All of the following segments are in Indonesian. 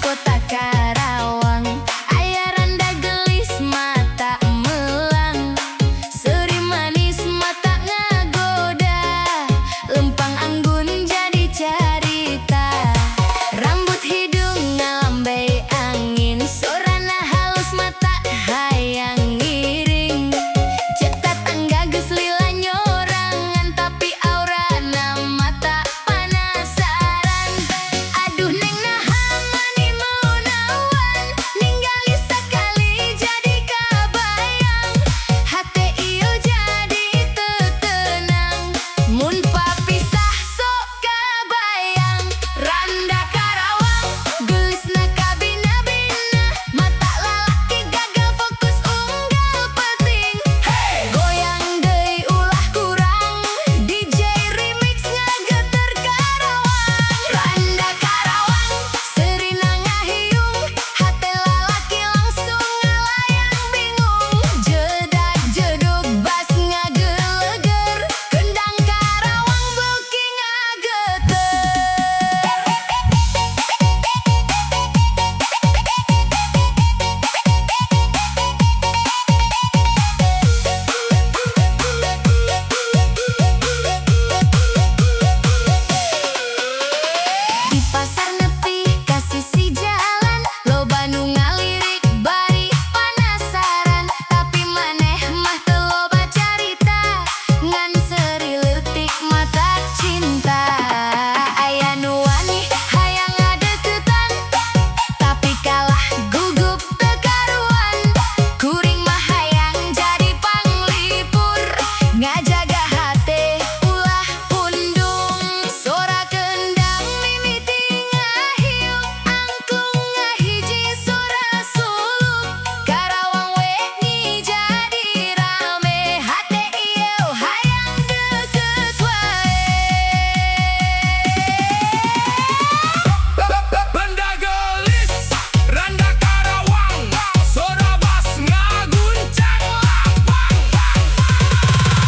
kota Karawang. Aya randa gelis mata melang, seri manis mata ngagoda, lempang anggun jadi carita, rambut hidung ngalambai angin, sorana halus mata hayang ngiring, cetat tangga geus lila nyorangan, tapi aurana mata penasaran. Aduh neng naha mani munawan, ningali sakali jadi kabayang, hate ieu jadi teu tenang, mun papisah sok kabayang. Randa Karawang gelisna kabina-bina, mata lalaki gagal fokus unggal penting. Goyang deui ulah kurang, DJ Remix ngageter Karawang. Randa Karawang serina ngahiung, hate lalaki langsung ngalayang bingung, jedag jedug bas ngageleger, kendang Karawang beuki ngageter. Di pasar nepi ka sisi jalan, loba nu ngalirik bari penasaran, tapi maneh mah teu loba carita, ngan seri leutik mata cinta. Aya nu wani hayang ngadeuketan, tapi kalah gugup teu karuan, kuring mah hayang jadi panglipur, ngajaga hate ulah pundung, sora kendang mimiti ngahiuk, angklung ngahiji sora suluk, Karawang we jadi rame, hate ieu hayang deukeut wae. Benda gelis Randa Karawang, sora bas ngaguncang lapang.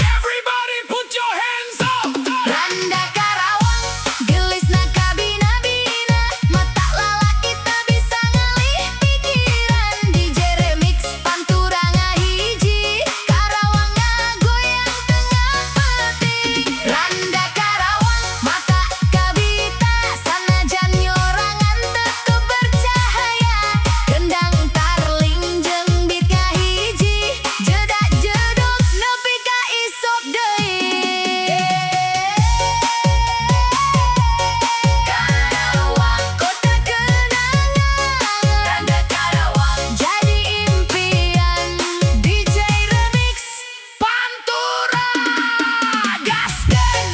Everybody put your hands up. Randa Karawang gelisna kabina-bina, mata lalaki teu bisa ngalih pikiran, DJ Remix pantura ngahiji, Karawang ngagoyang tengah peting. Randa Karawang mata kabita, sanajan nyorangan teu bercahaya, kendang tarling jeung beat ngahiji, jedak jedug nepi ka isuk deui. Karawang kota kenangan, Randa Karawang jadi impian, DJ Remix Pantura gaskeun.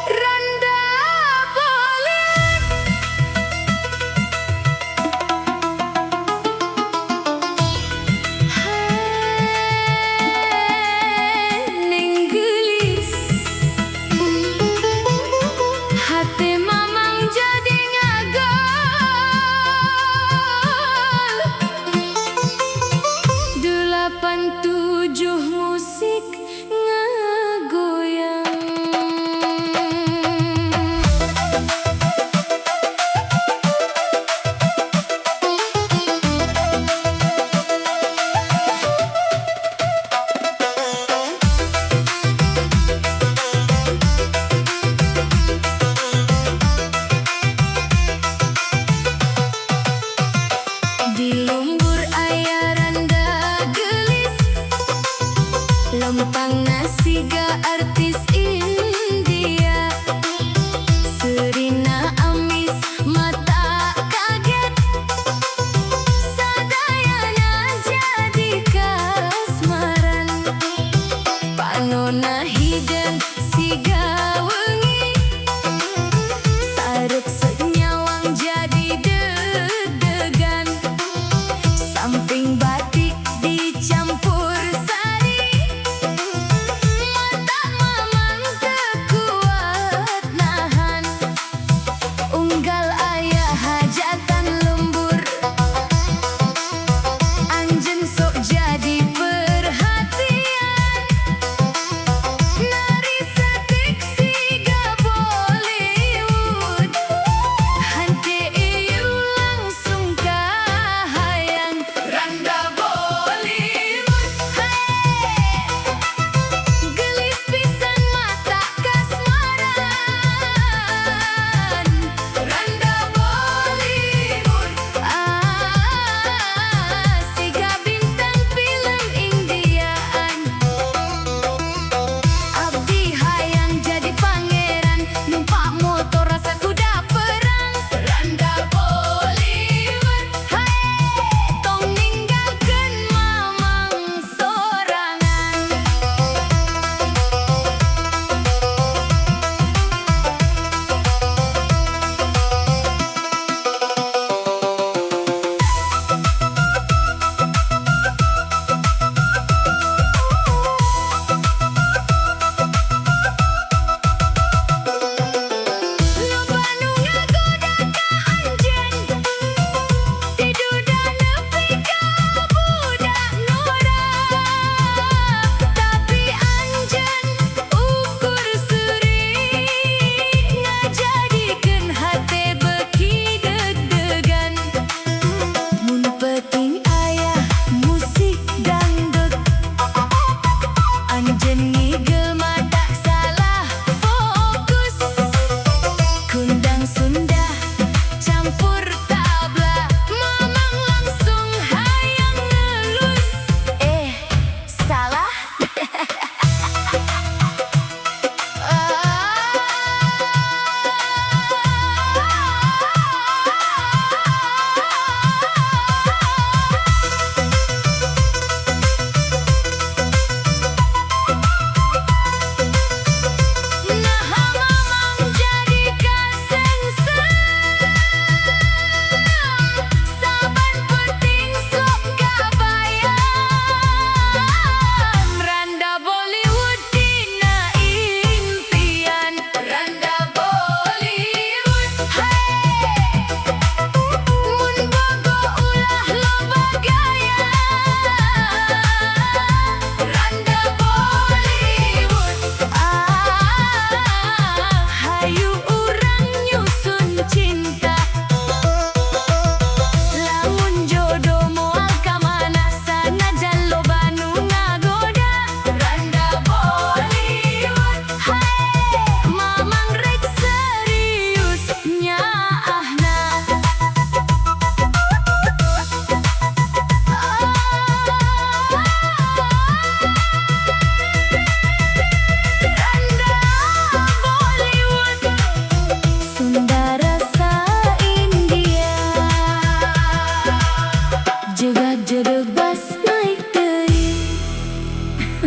Randa boleh neng gelis, hati mamang jadi ngagol, 87 musik ngagoyang. Di lumbur aya randa gelis, lempang nasiga artis India, serina amis mata kaget, sadayana jadi kasmaran, panona hideung siga wengi, saruk senyawang jadi deg-degan, samping batik dicampur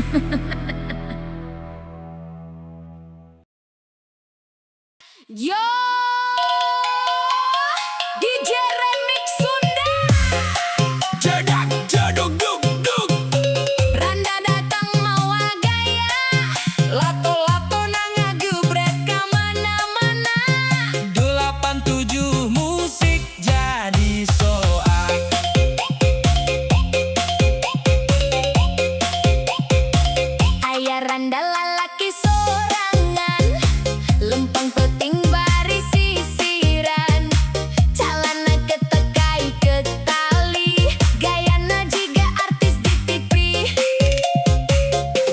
Yo, DJ Remix Sunda. Jedak jeduk duk duk. Randa datang mawa gaya. Lato-lato nang gebret ka mana-mana. 87 musik jadi soak. Aya randa lalaki sorangan, lempeng peting bari sisiran, calana ketekai ke tali, gayana jiga artis di TV.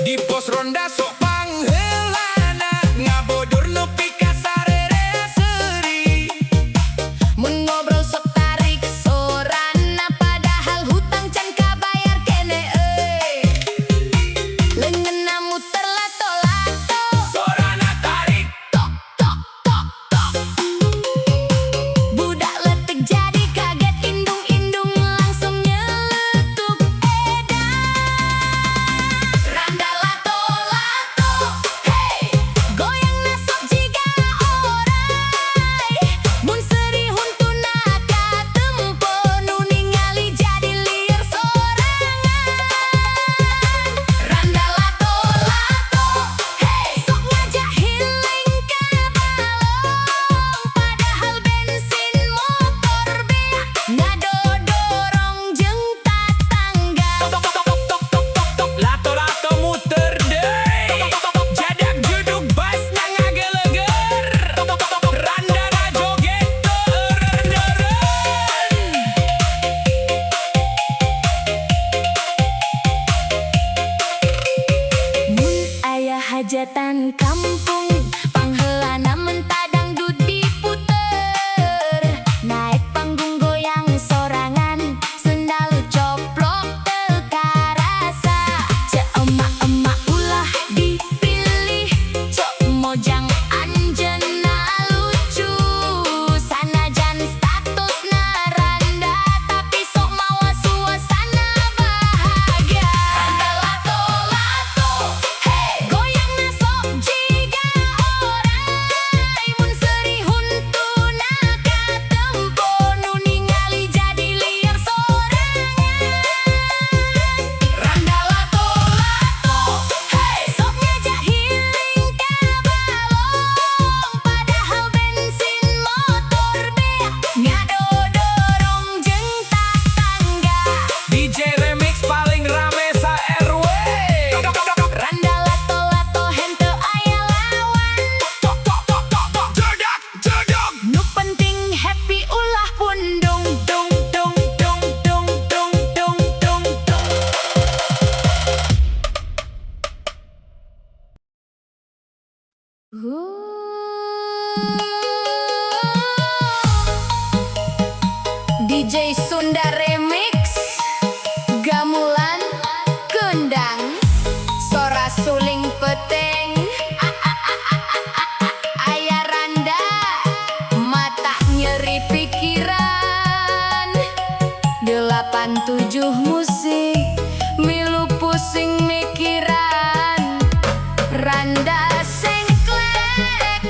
Di pos ronda sok pangheulana, ngabodur nepi ka sarere seuri. Mun ngobrol sok tarik sorana, padahal hutang can kabayar kene euy. Leungeunna muter lato-lato, Sorana tarik. tok tok tok tok. Budak letek jadi kaget, indung-indung langsung nyeletuk edan. Randa lato-lato, hey, goyangna sok jiga oray. Mun serihun tuna katempo, nu ningali jadi lieur sorangan. Randa lato-lato, hey, sok ngajak healing ka balong, padahal bensin motor beak ngadodorong jeung tatangga. Lato-lato muter deui. Jadak jeduk bas nang ngageleger. Randana joget teureun-eureun. Mun aya hajatan kampung, pangheulana menta dangdut diputer. Naek panggung goyang sorangan, sendal coplok teu karasa. Ceu emak-emak ulah dipilih, cok mojang anjeunna lucu. Sanajan statusna randa, tapi sok mawa suasana bahagia. Randa lato-lato, hey, goyangna sok jiga oray. Mun serihun tuna katempo, nu ningali jadi lieur sorangan. Randa lato-lato. Hey, sok ngajak healing ka balong, padahal bensin motor beak ngadodorong jeung tatangga. DJ Remix paling rame sa RW. Randa lato-lato henteu aya lawan, Jedak jeduk. nu penting happy ulah pun dung dung dung dung dung dung dung dung dung. DJ Sunda Remix, gamulan kendang, sora suling peteng. Aya randa, mata nyeri pikiran. 87 musik, milu pusing mikiran. Randa sengklek.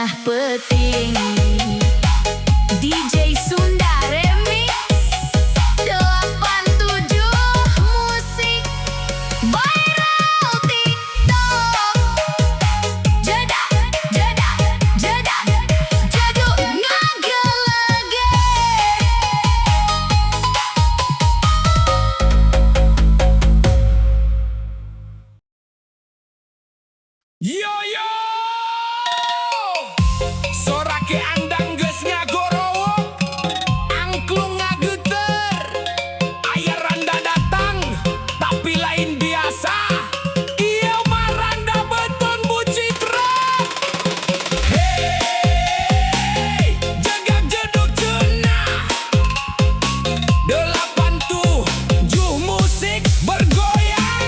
tengah peting. DJ Sunda Remix 87 musik viral TikTok. Jedak, jedak, jedak, jeduk ngagelege. Yo yo, sorake andang geus ngagorowo, angklung ngageter, aya Randa datang, tapi lain biasa. Ieu mah Randa beton Bu Citra. Hey, jegak jeduk cenah, 87 musik bergoyang.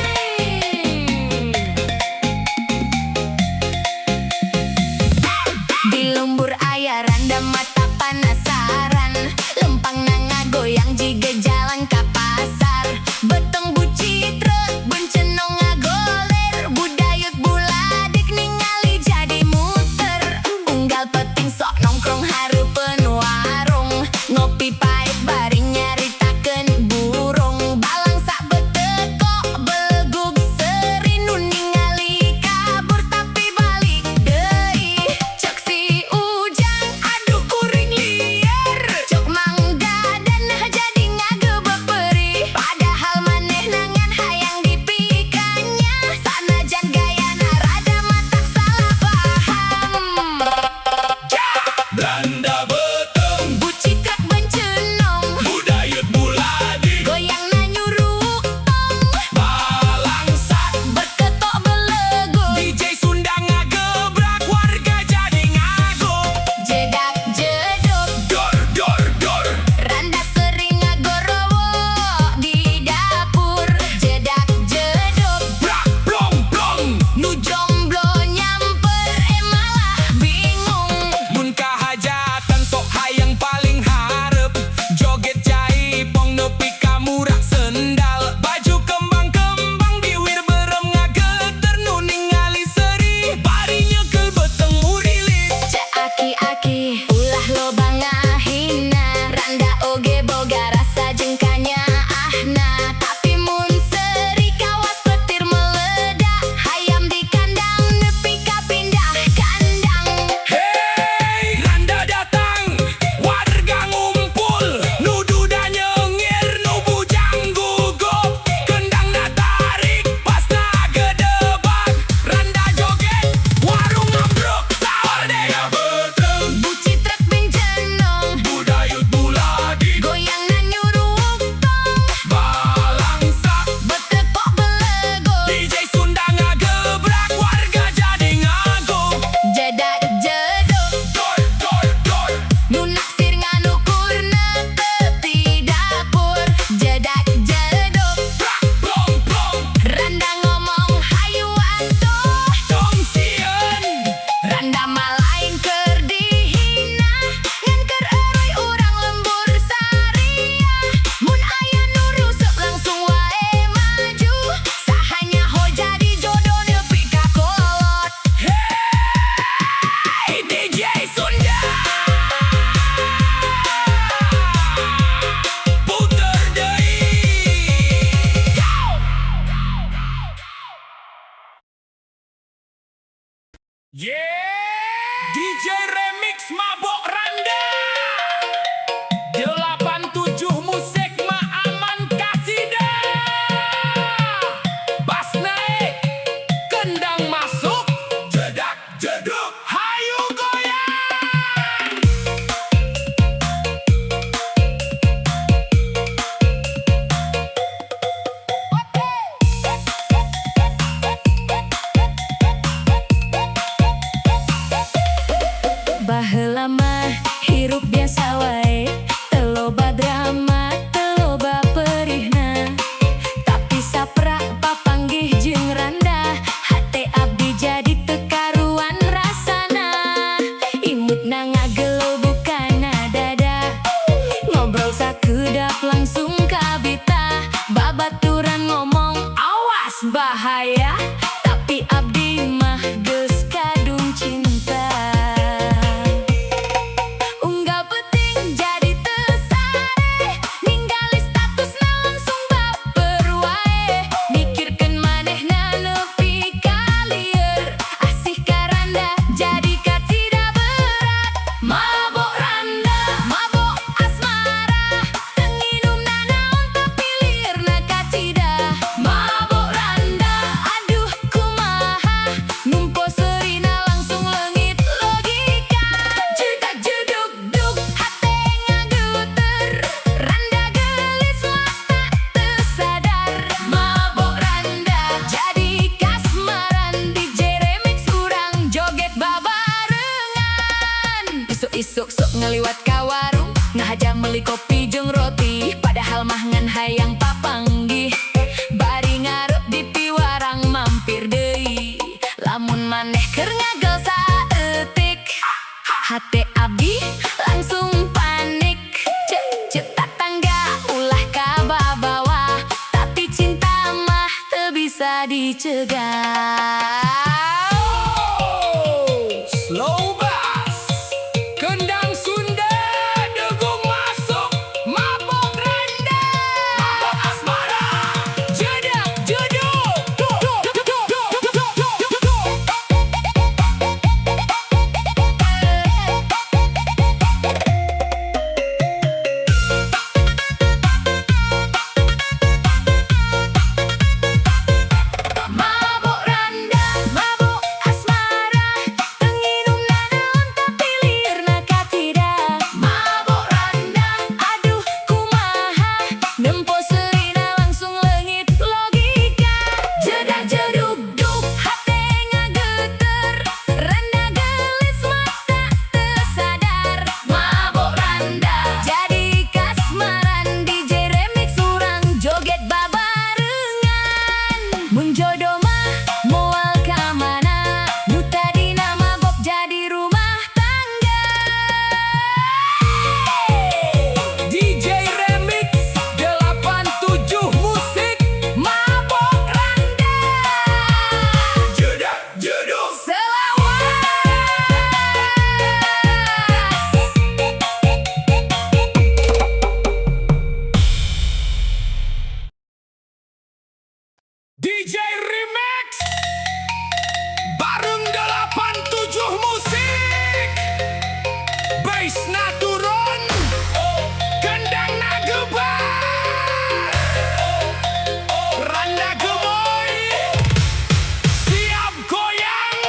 Di lumbur aya Randa mata penasaran, lempang ngagoyang jiga jalan ka pasar. Beteng Bu Citra bencenong ngagoler, budayut buladik ningali jadi muter. Unggal peting sok nongkrong hareupeun warung, ngopi pait bari nyaritakeun burung. Balang sak beteko belegug seri, nu ningali kabur tapi balik deui. Cek si Ujang aduh kuring liar, cek Mang Dadan jadi ngagebeg perih. Padahal maneh nangan hayang dipikannya, sanajan gayana rada matak salah paham. Randa beteng, Bu Citra bencenong, budayut buladik, goyangna nyuruk tong, balangsak. berketok belegug. DJ Sunda ngagebrak, warga jadi ngagok. Jedak jeduk, Dor dor dor, Randa sering ngagorowo di dapur. Jedak jeduk, brak plong plong. nu jomblo nyamper malah bingung. Mun kahajatan sok hayang paling hareup, joget jaipong nepi ka murak sendal. Baju kembang-kembang diwir berem ngageter, nu ningali seri bari nyekel beteng murilit. Cek aki-aki ulah loba ngahina, Randa oge boga rasa jengkanya ahna. Tapi mun seri kawas petir meledak, hayam di kandang nepi ka pindah kandang. Hey, Randa datang, warga ngumpul, nu duda nyengir, nu bujang gugup, kendang tarik, pas gedebak, Randa joget, warung ambruk, sahur dea beteng, Bu Citra bencenong, budayut buladik, goyangna nyuruk tong, balangsak. betepok belegug. DJ Sunda ngagebrak, warga jadi ngagok. Jedak jeduk, Dor dor dor, nu naksir nganukur netepi dapur. Jedak jeduk, brak plong plong, Randa ngomong hayu atuh, dong sieun. Randa mah lain keur dihina, ngan keur eueuy urang lembur sariah. Mun aya nu rusuk langsung wae maju, sahanya ho jadi jodoh nepi ka kolot. Hey, DJ Sunda, puter deui. Yeah, DJ Remix mabok Randa, 87 musik mah aman kasida. Bas naik, kendang masuk, jedak jeduk, hayu goyang. Baheula mah hirup biasa wae, teu loba drama, teu loba perihna. Tapi saprak papanggih jeung Randa, hate abdi jadi teu karuan rasana. Imutna ngagelo bukana dada, ngobrol sakeudap langsung kabita. Babaturan ngomong awas bahaya, tapi abdi mah geus kadung cinta. Isuk-suk ngeliwat ka warung ngahaja meli kopi jeung roti padahal mah ngan hayang papanggih bari ngarep di piwarang mampir deui lamun maneh keur ngagel saeutik hate abdi langsung panik cek tatangga ulah ka bawa tapi cinta mah teu bisa dicegah. Slow bass Kendang Sunda Degung masuk Mabok randa Mabok asmara Jedak jeduk Mabok randa, mabok asmara, tenginum naon tapi lirna katida. Mabok randa, aduh kumaha, nempo selina langsung leungit logika. Jedak jeduk duk, hate ngageter, randa gelis mata teu sadar. Mabok randa, jadi kasmaran DJ remix urang joget babarengan. Mun jodoh mah moal ka mana, nu tadina mabok jadi rumah tangga. DJ Remix 87 Musik Mabok randa, Jedak jeduk selawas. DJ Remix Bareng 87 Musik Bass na turun Kendang na gebar Randa gemoy Siap goyang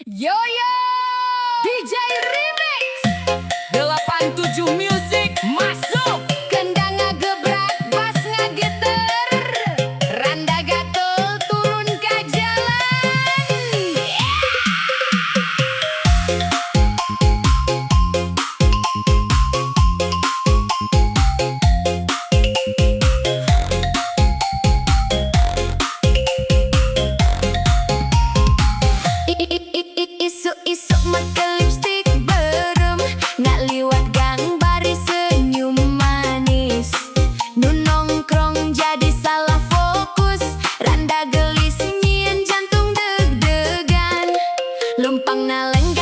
Yo yo DJ Remix 87 Music masuk. Kendang ngagebrak, bass ngageter, randa gatel turun ke jalan. Isu-isu make lipstick berem, nggak liwat gang baris senyum manis. Nu nongkrong jadi salah fokus, randa gelis nyieun jantung deg-degan. Lempang nalengga